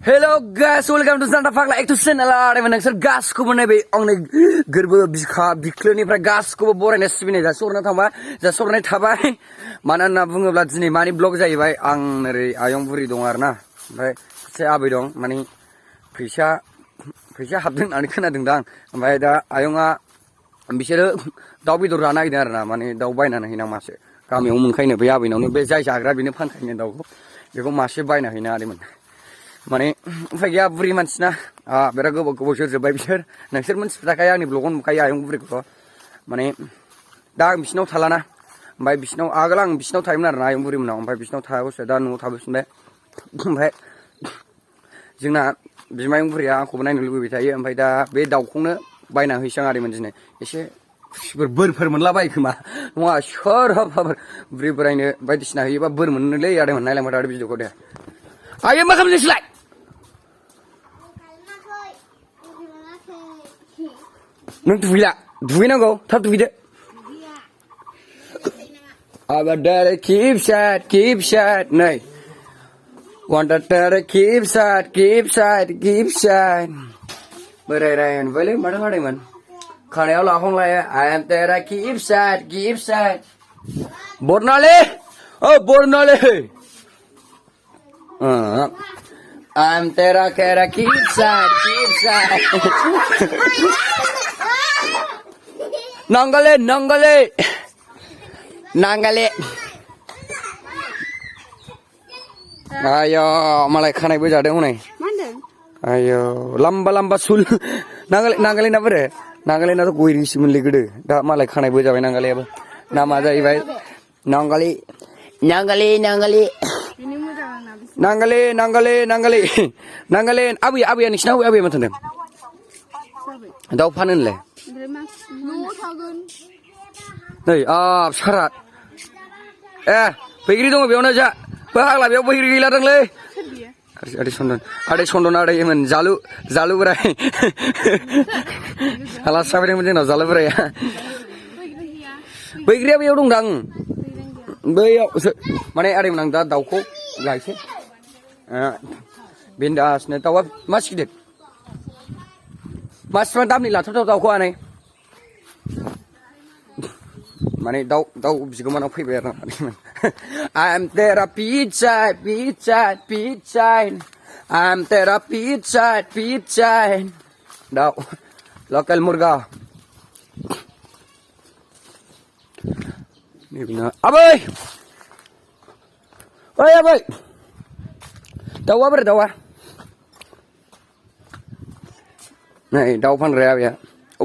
Hello guys, welcome to Santa Fakla Ektusen ala ada menang ser gas ku menebe ongne gerbo bikloniफ्राय गासखौबो बरायना सिबिनाय जासिहरना थांबा जासिहरनाय थाबाय मानो होनना बुङोब्ला दिनै मानि ब्लग जाहैबाय आं ओरै आयं बुरि दं आरोना ओमफ्राय सासे आबै दं माने फैसा हाबदों होननानै खोनादों दां ओमफ्राय दा आयंआ बिसोरो दाउ बेदर जानो नागिरदों आरोना माने दाउ बायनानै हैनां मासे गामियाव मोनखायनो बे आबैनावनो बे जाय जाग्रा बेनो फानखायनो दाउखौ बेखौ मासे बायना हैनो हादोंमोन माने उफाय गैया बुरि मानसिना बिराद गोबाव जोरजोब्बाय बिसोर नोंसोर मोनथिखायो आंनि ब्लगावनो नुखायो आयं बुरिखौथ' माने दा आं बिसिनाव थालाना ओमफ्राय बिसिनाव आगोल आं बिसिनाव थायोमोन आरोना आयं बुरिमोनाव ओमफ्राय बिसिनाव थायागौसो दा न'आव थाबोफिनबाय ओमफ्राय जोंना बिमायं बुरिया आंखौबो नायनो लुबैबाय थायो ओमफ्राय दा बे दाउखौनो बायना हैसां आरोमोन दिनै एसे बोरफोर मोनलाबायो खोमा नङा सोर हाबाफोर बुरि बोरायनो बायदिसिना होयोबा बोर मोननोलै जादोंमोन नायलांबाय थादो भिडिअखौ दे आयै मा खालामदों नोंसोरलाय नों दुगैनांगौ थाब दुगैदो आबादारि keep sad नै वान्टार keep sad बोराय रायन बायलै माथो मादैमोन खानायाव लाखंलाया I am तेरा keep sad बरनाले ओ बरनाले I'm तेरा केरा keep sad Nangale ayo malai खानायबो जादों हनै ayo lamba sul Nangale ना बोरे Nangale ना तो गय रिसिमोनलै गोदो दा मालाय खानायबो जाबाय नांगालेयाबो नामा जाहैबाय नांगाले आबैया नोंसिना आबैया मा थांदों दाउ फानो होनलाय नै सारा बैग्रि दङ बेयावनो जा फाग्ला बेयाव बैग्रि गैलादांलै आदै सन्दन आदैमोन जालु बोराय आलासि जाफैदोंमोन जोंनाव जालु बोराया बैग्रिया बेयाव दंदां बैयाव माने आदैमोन आं दा दाउखौ लायसै बिन्दासनो दाउआ मासे गिदिर मासिबां दामनि लाथावथाव दाउखौ आनै माने दाउ बिगोमानाव फैबाय आरो I'm तेरा pizza I'm तेरा pizza दाउ लकेल मुर्गा आबै ओइ आबै दाउआ बोरै दाउआ नै दाउ फानग्राया आबैया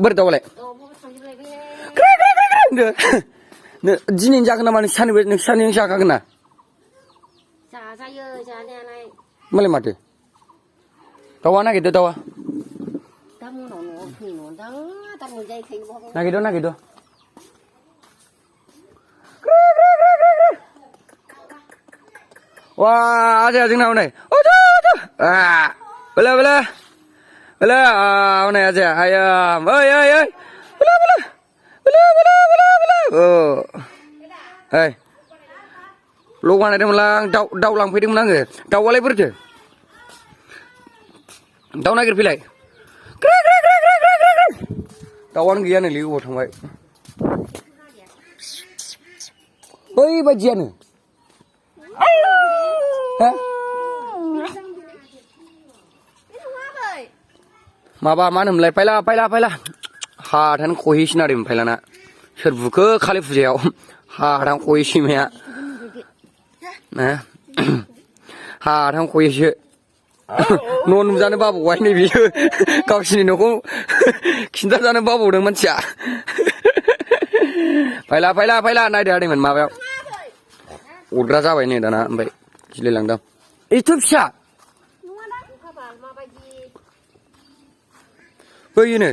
बोरै दाउआलाय दिनै जागोन नामा नोंसानि जाखागोन ना जाजायो जानायालाय मालाय माथो दाउआ नागिरदो दाउआ दा मोनाव न'आव फैनो दा मोनजायैखायनो नागिरदो वा आजाया जोंनाव नै बोला हनै आजाया आया ओइ ओइ लग बानायदोंमोनलां दाउ लांफैदोंमोन आङो दाउआलाय बोरैथो दाउ नागिरफैलाय दाउआनो गैया नोलै अबाव थांबाय बैबायदियानो माबा मा होनोमोनलाय फायला हाथानो खहेसिन आरो फायलाना सोर बुखो खालि फुजायाव हाथां खहेसिमाया हाथां खहेसो न' नुजानो बाबावबाय नै बियो गावसिनि न'खौ खिन्थाजानो बाबावदों मानसिया फायला नायदो आदैमोन माबायाव अरग्रा जाबाय नै दाना ओमफ्राय गिलायलांदां एथ' फिसा बैयोनो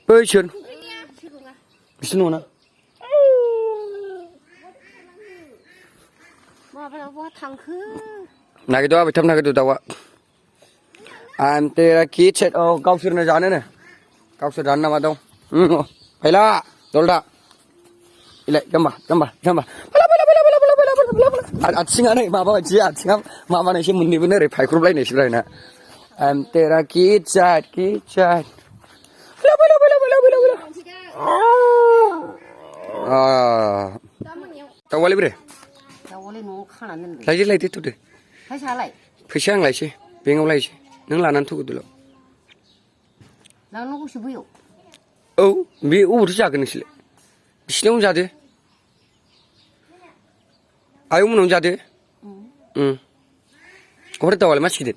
बैसोर बिसोर नङा नागिरदो आबै थाब नागिरदो दाउआ I'm तेरा किचेन गावसोरनो जानोनो गावसोर जानो नामा दाउ फायला जलदा इलाय जाम्बा आथिङा नै माबा बायदि आथिङा माबानायसो मोननैबो ओरै फायख्रबलायनायसो रायना तेरा की चाट दाउआलाय बोरै दाउआलाय न'आव खानानै दोनदों लायदो थ'दो फैसालाय फैसा आं लायसै बेंकआव लायसै नों लानानै थ'गोदोल' लांनांगौसो बैयाव औ बे अबावथो जागोन नोंसोरलाय बिसिनावनो जादो आयं मोनावनो जादो ओमफ्राय दाउआलाय मा सिगिदों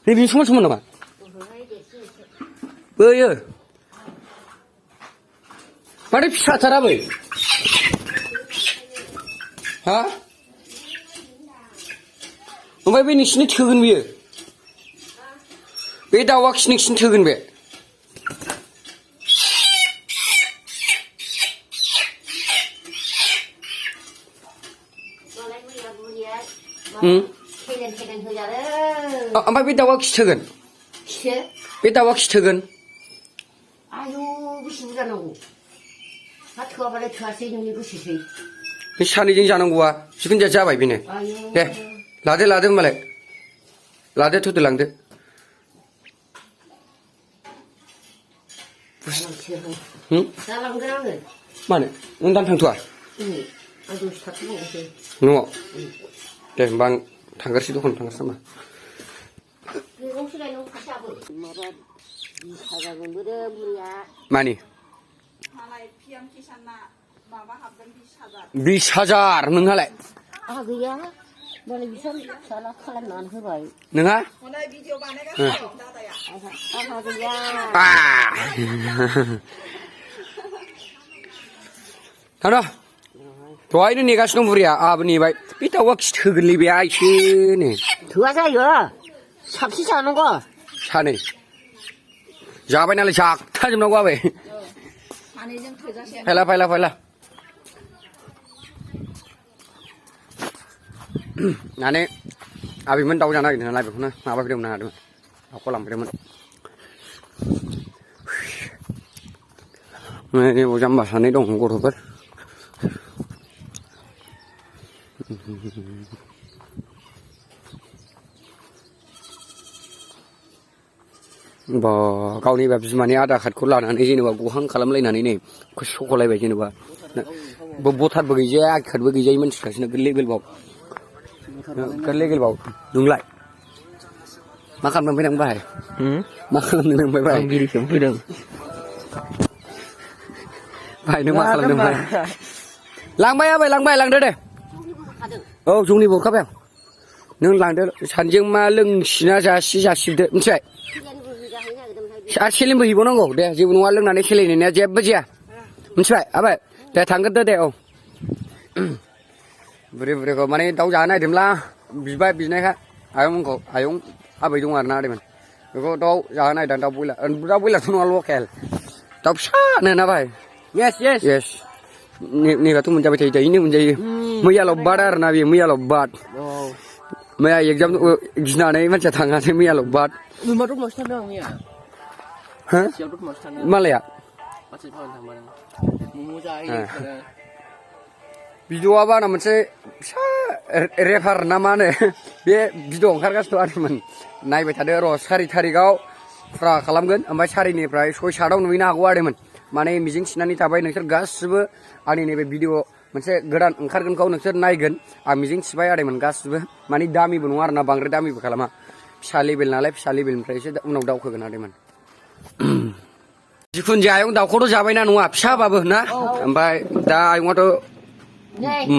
नै बिनि समान नामा बैयो माथो फिसाथारा बै हा ओमफ्राय बे नोंसिनि थोगोन बियो बे दाउआ नोंसिनि थोगोन बे ओमफ्राय बे दाउआ खिथोगोन बे दाउआ खिथोगोन आयु बेसे बुरजा नांगौ हा थोआबालाय थोआसै नोंनि गोसोसै बे सानैजों जानांगौआ जिखुनु जाया जाबाय बेनो दे लादो होमबालाय लादो थ'दो लांदो जालांगोन आङो मानो नों दानो थांथ'वा आं दसे थाथ'बावनोसै न'आव दे होमबा आं थांगारसै दखानाव थांगारसै नामा मैगंसो लायनांगौ फैसाबो माबा 20,000 मोनबोदों बुरैया मानि 20,000 नोंहालाय आंहा गैया मालाय बिसोर फिसाला खालामनानै होबाय नोंहा आंहा गैया थांद' दहायनो नेगासिनो दं बुरिया आहाबो नेबाय बे दाउआ खिथोगोनलै बे आइसोनो थोआ जायो साबसिन जानांगौ सानै जाबाय नालाय जागथाजोबनांगौ आबै फायला माने आबैमोन दाउ जानो नागिरदों नालाय बेखौनो माबाफैदोंमोन आंहा दाउखौ लांफैदोंमोन नैबाव जाम्बा सानै दं गथ'फोर बा गावनि बिमानि आधार कार्डखौ लानानै जेनेबा गहां खालामलायनानै नै सख'लायबाय जेनेबा भटारबो गैजाया आइ कार्डबो गैजायै मानसिफ्रासो गोरलै गोलबाव नोंलाय मा खालामनो फैदों बाहाय मा खालामनो नों बाहाय बिरिखौनो फैदों बाहाय नों मा खालामदों बाहाय लांबाय आबै लांबाय लांदो दे औ जौनि हरखाबाय आं नों लांदो सानैजों मा लोंसिना जासिबदो मिथिबाय आरो सेलेनबो हैबावनांगौ दे जेबो नङा लोंनानै सेलेनाया जेबो जाया मिथिबाय आबै दे थांगोरदो दे औ बुरैखौ माने दाउ जानो नागिरदोंमोनला बिबाय बिनायखा आयंमोनखौ आयं आबै दं आरोना आदैमोन बेखौ दाउ जानो नागिरदों दाउ बयलारथ' नङा लकेल दाउ फिसानो ना बाहाय येस नैबाथ' मोनजाबाय थायो दायैनो मोनजायो मैयाल' बाद आरोना बेयो मैयाल' बाद मैया एगजाम गिनानै मानसिया थाङासै मैयाल' बाद मालाया भिडिअ'आ बाना मोनसे फिसा रेफार ना मा होनो बे भिडिअ ओंखारगासिनो आरोमोन नायबाय थादो र' 4 थारिखआव फुरा खालामगोन ओमफ्राय 4निफ्राय 6-7आव नुहैनो हागौ आरोमोन माने मिजिं थिनानै थाबाय नोंसोर गासिबो आंनि नैबे भिडिअ मोनसे गोदान ओंखारगोनखौ नोंसोर नायगोन आं मिजिं थिबाय आरोमोन गासिबो माने दामिबो नङा आरोना बांद्राय दामिबो खालामा फिसा लेभेल नालाय फिसा लेभेलनिफ्रायसो उनाव दावखोगोन आरोमोन जिखुनु जाया आयं दाउखौथ' जाबायना नङा फिसाबाबो ना ओमफ्राय दा आयंआथ'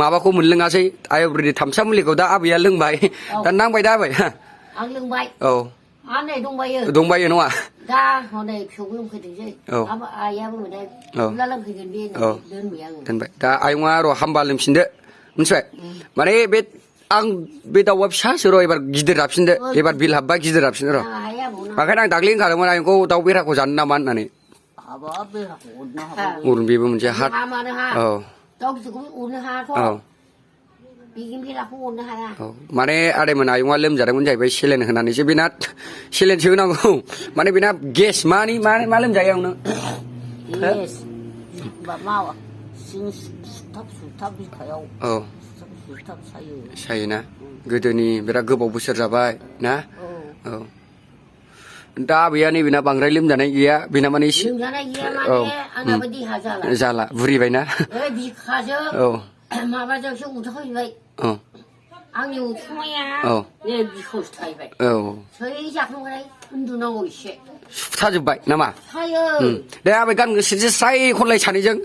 माबाखौ मोनलोङासै आयुर्वेदिक थामसा मुलिखौ दा आबैया लोंबाय दा नांबाय दा आबै आं लोंबाय औ नै दंबायो नङा दा हनै फिसौबो लोंफैदोंसै आइयाबो मोनबाय बुरला लोंफैगोन बे दोनबाय आङो दोनबाय दा आयंआ र' हामबा लोंफिनदो मिथिबाय माने बे आं बे दाउआ फिसासो र' एबार गिदिर लाफिनदो एबार बिल हाबबा गिदिर लाफिनदो र' ओंखायनो आं दाख्लै होनखादोंमोन आयंखौ दाउ बेराखौ जानो नामा होननानै बेबो मोनसे हाट औ दाउ गिदिरखौ अरनो हायाथ' बिगिन बेलाखौ अरनो हाया माने आदैमोन आयंआ लोमजादोंमोन जाहैबाय सेलेन होनानैसो बेना सेलेनसो होनांगौ माने बेना गेस मा लोमजायो आंनो सुथाब बिखायाव औ सुथाब सायो सायोना गोदोनि बिराद गोबाव बोसोर जाबाय ना औ दा आबैया नैबेना बांद्राय लोमजानाय गैया बेना माने एसे लोमजानाय गैया माने आंनाबो देहा जाला बुरिबायना बिखाजों औ माबाजोंसो उथायबाय औ आंनि उथुमाया बे बिखौसो थाहैबाय औ सै जाखांबाय उन्दुनांगौ एसे सुथाजोब्बाय नामा सायो दे आबै गान गोसोसो स्राय खनलाय सानैजों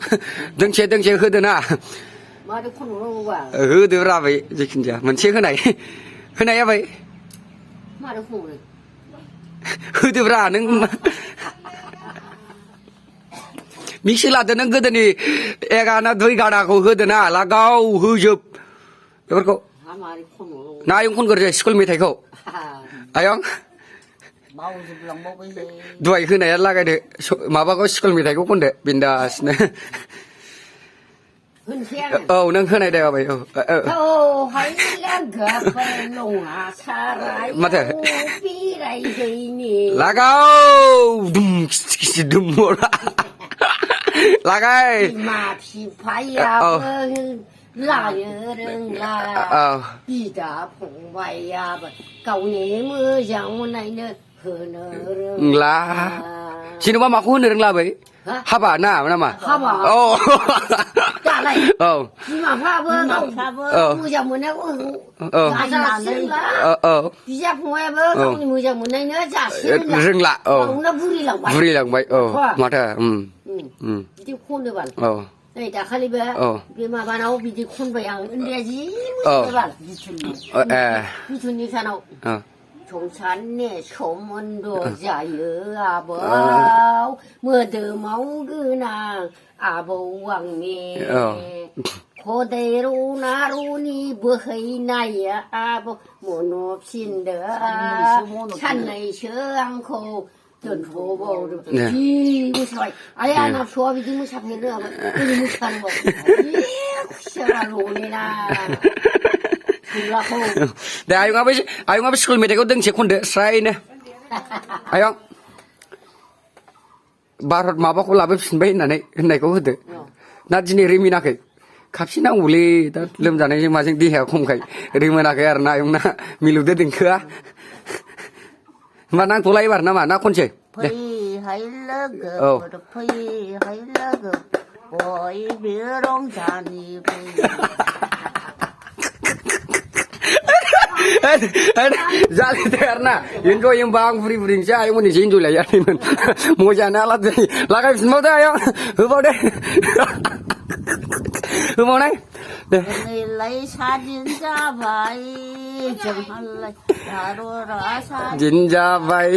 दोंसे दोंसे होदोना मारै खननांगौबा होदोब्रा आबै जेखिनि जाया मोनसे होनाय आबै मारै खनो होदोब्रा नों मिक्सि लादो नों गोदोनि एगाना दुइ गानाखौ होदोना लागाव होजोब बेफोरखौ मारै खननांगौ ना आयं खनगोरसै स्कुल मेथाइखौ आयं बावजोबलांबावबायलै दहाय होनाया लागायदो माबाखौ स्कुल मेथाइखौ खनदो बिन्दासनो होनसै आङो औ नों होनाय दे आबै माथो लागाव दुम खिसि दुम लागाय बिमा बिफायाबो लायो रोंला बिदा फंबायाबो गावनि मोजां मोननायनो होनो रोंला जेनेबा माखौ होनो रोंला आबै हाबा ना नामा हाबा औ दालाय औ बिमाफ्राबो गावफ्राबो मोजां मोननायखौ बिदा फंबायाबो गावनि मोजां मोननायनो जासि रोंला औ गावनो बुरिलांबाय औ माथो बिदि खनो बाल औ नै दाखालिबो बे माबानाव बिदि खनबाय आं उन्दैया जि मोजां बाल बिथुननि सानाव संसारनि सोमोन्दो जायो आबौ मोदोमाव गोनां आबौ आंनि खदैरु नारुनि बोहैनाया आबौ मन'फिनदो साननैसो आंखौ दोनथ'बावदो जि मोसाबाय आइ आंना फिसौआ बिदि मोसाफेरनो रोङामोन ओरै मोसानोबाव खुसिया ल'लेना दे आयंआबो स्कुल मेथाइखौ दोंसे खनदो स्रायनो आयं भारत माबाखौ लाबोफिनबाय होननायखौ होदो ना दिनै रिमिनाखै खाबसे नांगौलै दा लोमजानायजों माजों देहाया खमखाय रिमोनाखै आरो ना आयंना मिलौदो देंखोआ होमबा नांथ'ला एबार नामा ना खनसै फैहाय लोगोफोर फैहाय लोगो बयबो रंजानि जालायदो आरो ना इन्जय होनबा आं बुरि बुरिनोसै आयंमोननिसो इन्जय लायाखैमोन मोजाङानो आलादा जायो लागायफिनबावदो आयं होबावदो होबावनाय नैलाय सादिन जाबाय जोंहालाय दाररा दिन जाबाय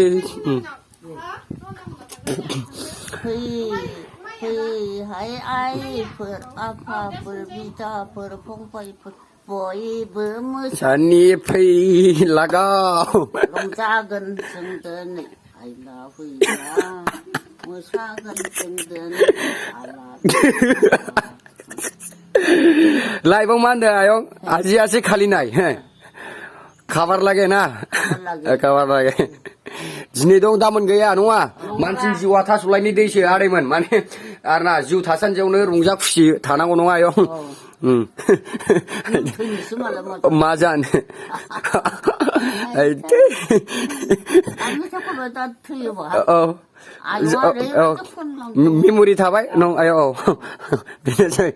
फैहाय आइफोर आफाफोर बिदाफोर फंबायफोर बयबो मोसानि फै लागाव रंजागोन जों दिनै आइला फैला मोसागोन जों दिनै लाइभआव मा होनदों आयं आजियासो खालि नाय खाबार लागे ना खाबार लागे दिनै दं गाबोन गैया नङा मानसिनि जिउआ थास'लायनि दैसो आदैमोन माने आरो ना जिउ थासान्दियावनो रंजा खुसि थानांगौ नङा आयं मा जानो मेम'रि थाबाय नं आयं औ बेनोसै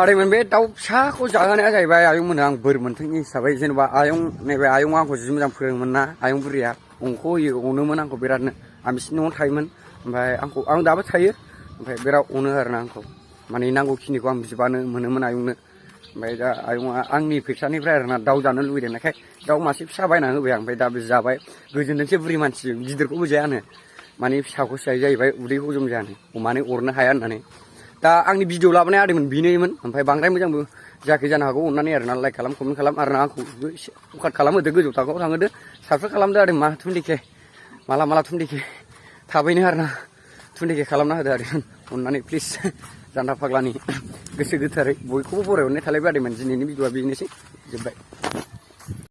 आदैमोन बे दाउ फिसाखौ जाहोनाया जाहैबाय आयंमोननो आं बोर मोन्थों हिसाबै जेनेबा आयं नैबे आयंआ आंखौ जि मोजां फोरोङोमोन ना आयं बुरिया अंख होयो अनोमोन आंखौ बिरादनो आं बिसिनि न'आव थायोमोन ओमफ्राय आं दाबो थायो ओमफ्राय बिराद अनो आरोना आंखौ माने नांगौखिनिखौ आं बिबानो मोनोमोन आयंनो ओमफ्राय दा आयंआ आंनि फैसानिफ्राय आरोना दाउ जानो लुबैदोंनायखाय दाउ मासे फिसा बायना होबाय आं ओमफ्राय दा बे जाबाय गोजोनथोंसै बुरि मानसि गिदिरखौबो जायानो माने फिसाखौसो जायो जाहैबाय उदै हजम जायानो अमानो अरनो हाया होननानै दा आंनि भिडिअ लाबोनाय आदैमोन बेनोमोन ओमफ्राय बांद्राय मोजांबो जायाखै जानो हागौ अननानै आरोना लाइक खालाम कमेन्ट खालाम आरोना आंखौबो एसे उखाट खालामहोदो गोजौ थाखोआव थांहोदो साबस्क्राइब खालामदो आरो मा थुन्दिखे माला थुन्दिखे थाबैनो आरोना थुन्दिखे खालामना होदो आदैमोन अननानै प्लिज जान्था फाग्लानि गोसो गोथारै बयखौबो बरायहरनाय थालायबाय आदैमोन दिनैनि भिडिअआ बेनोसै जोब्बाय।